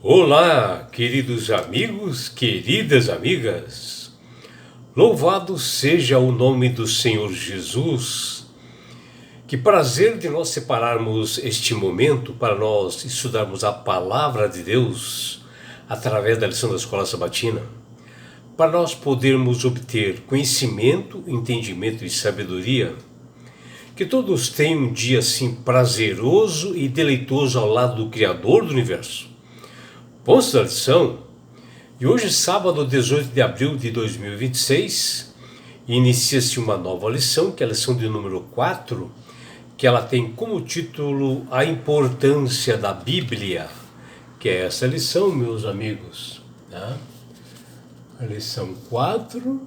Olá, queridos amigos, queridas amigas. Louvado seja o nome do Senhor Jesus. Que prazer de nós separarmos este momento para nós estudarmos a palavra de Deus através da lição da Escola Sabatina, para nós podermos obter conhecimento, entendimento e sabedoria. Que todos tenham um dia assim prazeroso e deleitoso ao lado do Criador do Universo. Pontos da lição. E hoje, sábado 18 de abril de 2026, inicia-se uma nova lição, que é a lição de número 4, que ela tem como título A Importância da Bíblia, que é essa lição, meus amigos. Tá? A lição 4,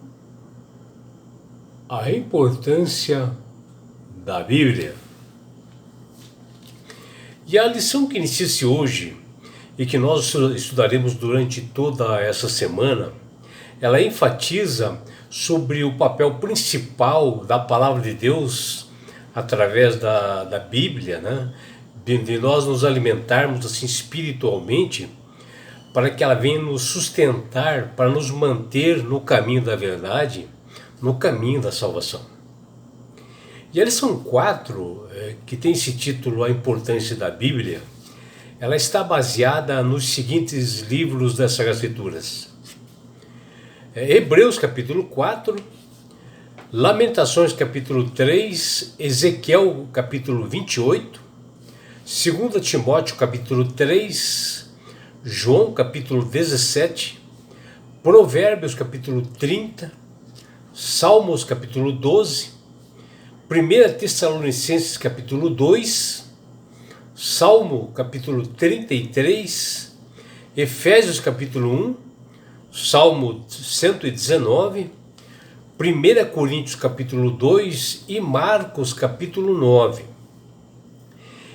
A Importância da Bíblia. E a lição que inicia-se hoje e que nós estudaremos durante toda essa semana, ela enfatiza sobre o papel principal da palavra de Deus através da Bíblia, né? De nós nos alimentarmos assim espiritualmente, para que ela venha nos sustentar, para nos manter no caminho da verdade, no caminho da salvação. E a lição 4, que tem esse título, A Importância da Bíblia, ela está baseada nos seguintes livros das Sagradas Escrituras. Hebreus capítulo 4, Lamentações capítulo 3, Ezequiel capítulo 28, 2 Timóteo capítulo 3, João capítulo 17, Provérbios capítulo 30, Salmos capítulo 12, 1 Tessalonicenses capítulo 2, Salmo capítulo 33, Efésios capítulo 1, Salmo 119, 1 Coríntios capítulo 2 e Marcos capítulo 9.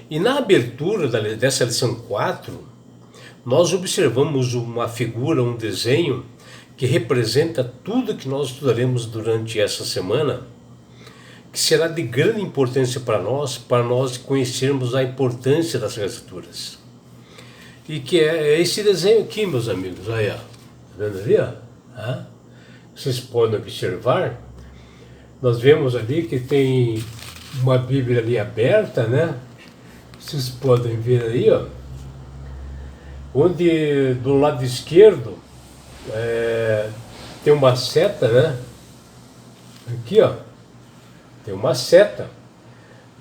E na abertura dessa lição 4, nós observamos uma figura, um desenho que representa tudo que nós estudaremos durante essa semana, que será de grande importância para nós conhecermos a importância das Escrituras. E que é esse desenho aqui, meus amigos, aí, ó. Tá vendo ali, ó? Vocês podem observar, nós vemos ali que tem uma Bíblia ali aberta, né? Vocês podem ver aí, ó, onde do lado esquerdo tem uma seta, né? Aqui, ó. Tem uma seta,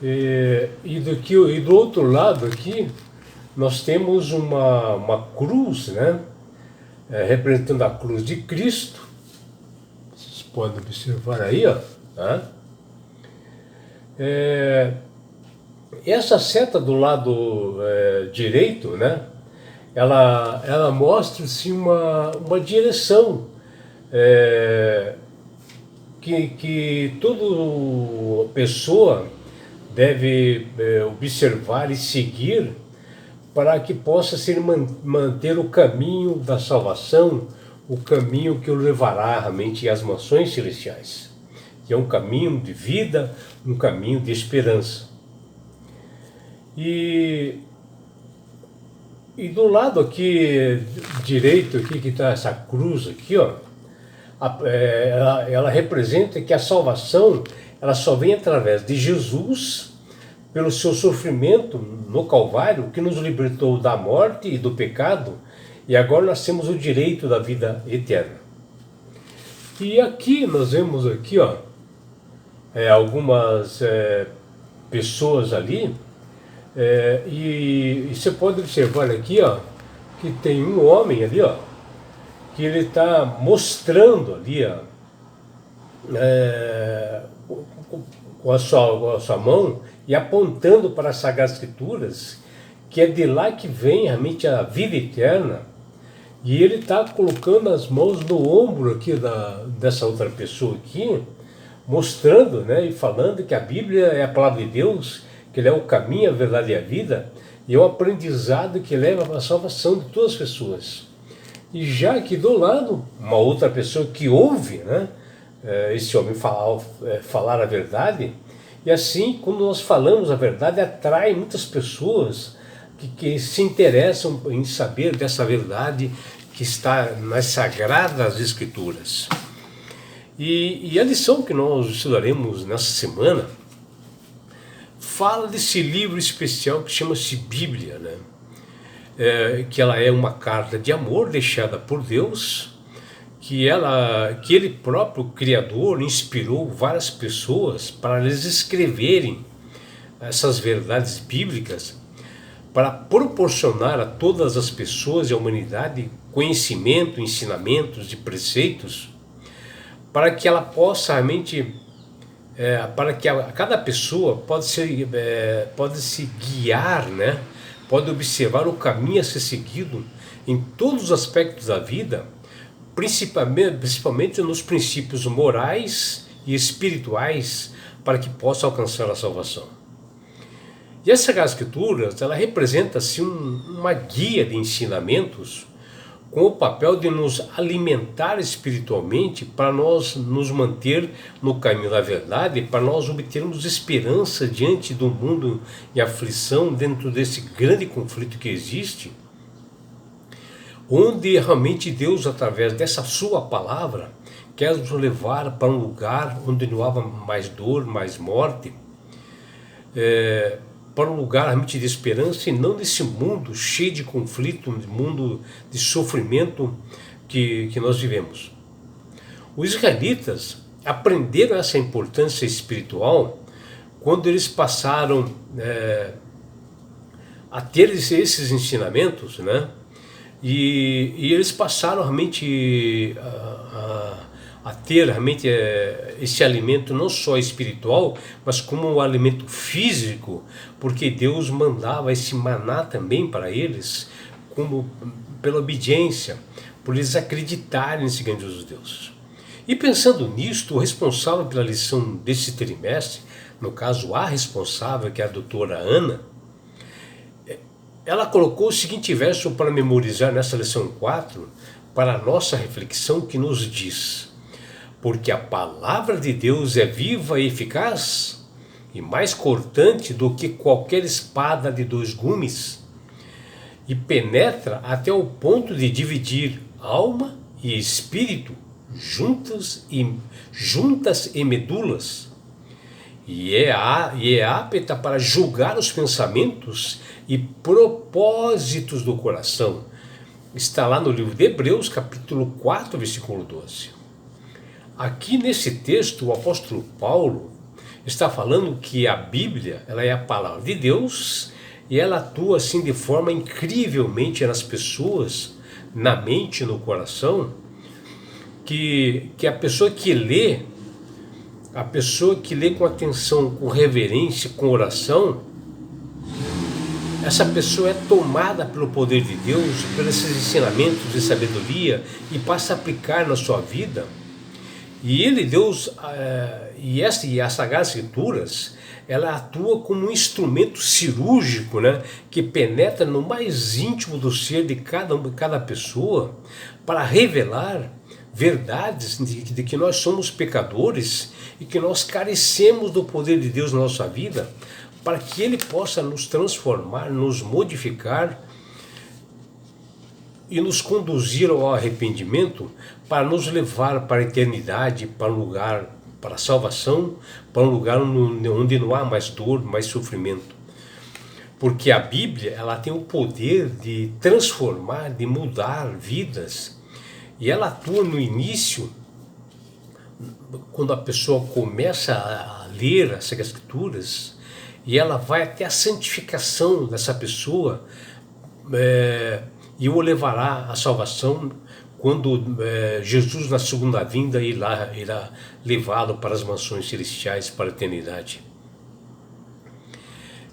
e do outro lado aqui nós temos uma cruz, né? Representando a cruz de Cristo. Vocês podem observar aí, ó. Tá? Essa seta do lado direito, né? Ela mostra-se uma direção. Que toda pessoa deve observar e seguir para que possa manter o caminho da salvação, o caminho que o levará realmente às mansões celestiais. Que é um caminho de vida, um caminho de esperança. E do lado aqui direito, aqui, que está essa cruz aqui, ó, ela representa que a salvação ela só vem através de Jesus, pelo seu sofrimento no Calvário, que nos libertou da morte e do pecado, e agora nós temos o direito da vida eterna. E aqui nós vemos aqui, ó, algumas pessoas ali, e você pode observar aqui, ó, que tem um homem ali, ó, que ele está mostrando ali, ó, com a sua mão e apontando para as Sagradas Escrituras, que é de lá que vem realmente a vida eterna, e ele está colocando as mãos no ombro aqui dessa outra pessoa aqui, mostrando, né, e falando que a Bíblia é a palavra de Deus, que ele é o caminho, a verdade e a vida, e é o aprendizado que leva à salvação de todas as pessoas. E já aqui do lado, uma outra pessoa que ouve, né, esse homem falar a verdade, e assim, quando nós falamos a verdade, atrai muitas pessoas que se interessam em saber dessa verdade que está nas Sagradas Escrituras. E a lição que nós estudaremos nessa semana fala desse livro especial que chama-se Bíblia, né? Que ela é uma carta de amor deixada por Deus, que ele próprio Criador inspirou várias pessoas para eles escreverem essas verdades bíblicas, para proporcionar a todas as pessoas e à humanidade conhecimento, ensinamentos e preceitos, para que ela possa realmente, para que cada pessoa pode se guiar, né? Pode observar o caminho a ser seguido em todos os aspectos da vida, principalmente nos princípios morais e espirituais, para que possa alcançar a salvação. E essa Sagrada Escritura, ela representa assim, uma guia de ensinamentos com o papel de nos alimentar espiritualmente para nós nos manter no caminho da verdade, para nós obtermos esperança diante do mundo em aflição, dentro desse grande conflito que existe, onde realmente Deus, através dessa sua palavra, quer nos levar para um lugar onde não há mais dor, mais morte, para um lugar realmente de esperança, e não nesse mundo cheio de conflito, mundo de sofrimento que nós vivemos. Os israelitas aprenderam essa importância espiritual quando eles passaram a ter esses ensinamentos, né? E eles passaram realmente a ter realmente esse alimento não só espiritual, mas como um alimento físico, porque Deus mandava esse maná também para eles, como pela obediência, por eles acreditarem nesse grande Deus. E pensando nisto, o responsável pela lição desse trimestre, no caso a responsável, que é a doutora Ana, ela colocou o seguinte verso para memorizar nessa lição 4, para a nossa reflexão, que nos diz: porque a palavra de Deus é viva e eficaz, e mais cortante do que qualquer espada de 2 gumes, e penetra até o ponto de dividir alma e espírito, juntas e medulas, e é apta para julgar os pensamentos e propósitos do coração. Está lá no livro de Hebreus, capítulo 4, versículo 12. Aqui nesse texto, o apóstolo Paulo está falando que a Bíblia, ela é a palavra de Deus, e ela atua assim de forma incrivelmente nas pessoas, na mente, no coração, que a pessoa que lê com atenção, com reverência, com oração, essa pessoa é tomada pelo poder de Deus, pelos esses ensinamentos de sabedoria, e passa a aplicar na sua vida. E Deus, as Sagradas Escrituras, ela atua como um instrumento cirúrgico, né, que penetra no mais íntimo do ser de cada pessoa, para revelar verdades de que nós somos pecadores e que nós carecemos do poder de Deus na nossa vida, para que Ele possa nos transformar, nos modificar e nos conduzir ao arrependimento, para nos levar para a eternidade, para um lugar, para a salvação, para um lugar onde não há mais dor, mais sofrimento. Porque a Bíblia, ela tem o poder de transformar, de mudar vidas, e ela atua no início, quando a pessoa começa a ler as Escrituras, e ela vai até a santificação dessa pessoa, e o levará à salvação, quando Jesus, na segunda vinda, irá levá-lo para as mansões celestiais, para a eternidade.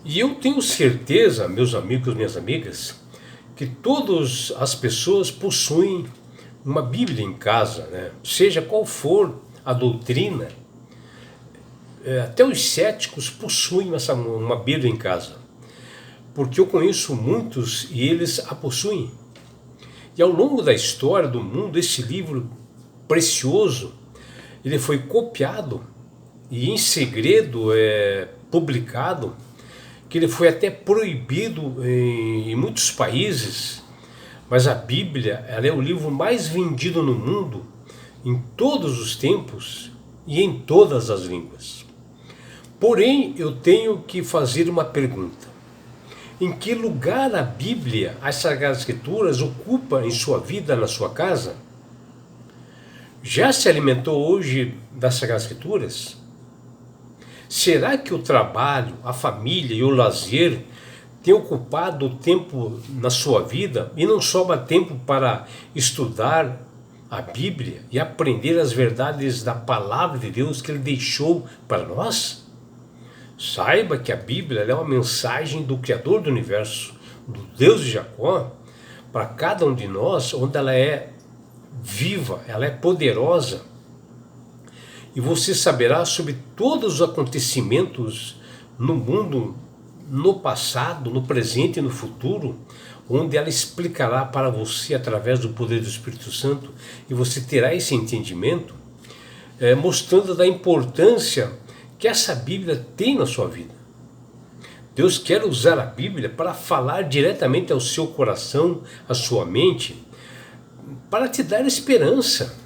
E eu tenho certeza, meus amigos, minhas amigas, que todas as pessoas possuem uma Bíblia em casa, né? Seja qual for a doutrina, até os céticos possuem uma Bíblia em casa, porque eu conheço muitos e eles a possuem. E ao longo da história do mundo, esse livro precioso, ele foi copiado e em segredo publicado, que ele foi até proibido em muitos países, mas a Bíblia, ela é o livro mais vendido no mundo, em todos os tempos e em todas as línguas. Porém, eu tenho que fazer uma pergunta. Em que lugar a Bíblia, as Sagradas Escrituras, ocupa em sua vida, na sua casa? Já se alimentou hoje das Sagradas Escrituras? Será que o trabalho, a família e o lazer têm ocupado o tempo na sua vida e não sobra tempo para estudar a Bíblia e aprender as verdades da palavra de Deus que Ele deixou para nós? Saiba que a Bíblia é uma mensagem do Criador do Universo, do Deus de Jacó, para cada um de nós, onde ela é viva, ela é poderosa. E você saberá sobre todos os acontecimentos no mundo, no passado, no presente e no futuro, onde ela explicará para você através do poder do Espírito Santo, e você terá esse entendimento, mostrando da importância que essa Bíblia tem na sua vida. Deus quer usar a Bíblia para falar diretamente ao seu coração, à sua mente, para te dar esperança,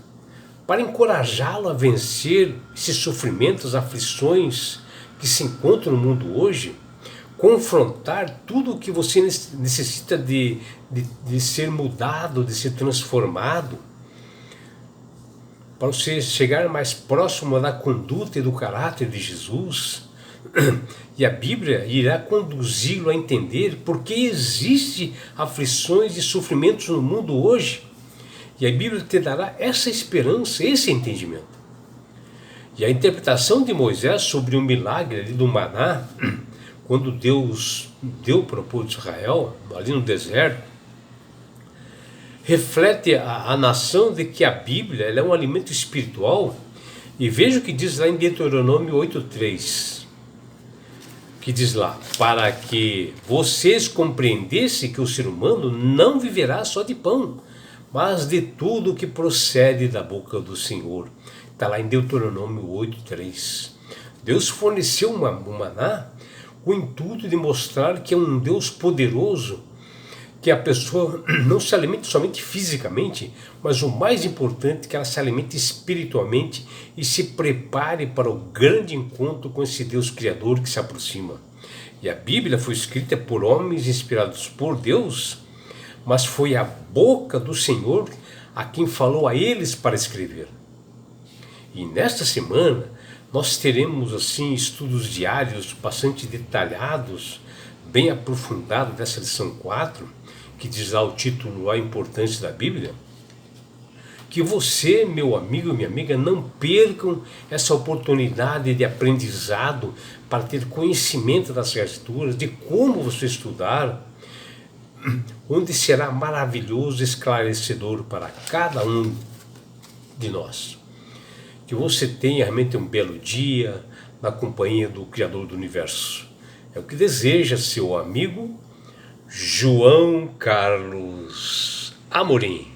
para encorajá-lo a vencer esses sofrimentos, aflições que se encontram no mundo hoje, confrontar tudo o que você necessita de ser mudado, de ser transformado, para você chegar mais próximo da conduta e do caráter de Jesus. E a Bíblia irá conduzi-lo a entender por que existem aflições e sofrimentos no mundo hoje. E a Bíblia te dará essa esperança, esse entendimento. E a interpretação de Moisés sobre o milagre ali do maná, quando Deus deu para o povo de Israel, ali no deserto, reflete a nação de que a Bíblia ela é um alimento espiritual. E veja o que diz lá em Deuteronômio 8:3, que diz lá: para que vocês compreendessem que o ser humano não viverá só de pão, mas de tudo que procede da boca do Senhor. Está lá em Deuteronômio 8:3. Deus forneceu um maná com o intuito de mostrar que é um Deus poderoso, que a pessoa não se alimente somente fisicamente, mas o mais importante, que ela se alimente espiritualmente e se prepare para o grande encontro com esse Deus Criador que se aproxima. E a Bíblia foi escrita por homens inspirados por Deus, mas foi a boca do Senhor a quem falou a eles para escrever. E nesta semana nós teremos assim estudos diários bastante detalhados, bem aprofundados dessa lição 4, que diz lá o título, A Importância da Bíblia. Que você, meu amigo e minha amiga, não percam essa oportunidade de aprendizado para ter conhecimento das Escrituras, de como você estudar, onde será maravilhoso, esclarecedor para cada um de nós. Que você tenha realmente um belo dia na companhia do Criador do Universo. É o que deseja seu amigo João Carlos Amorim.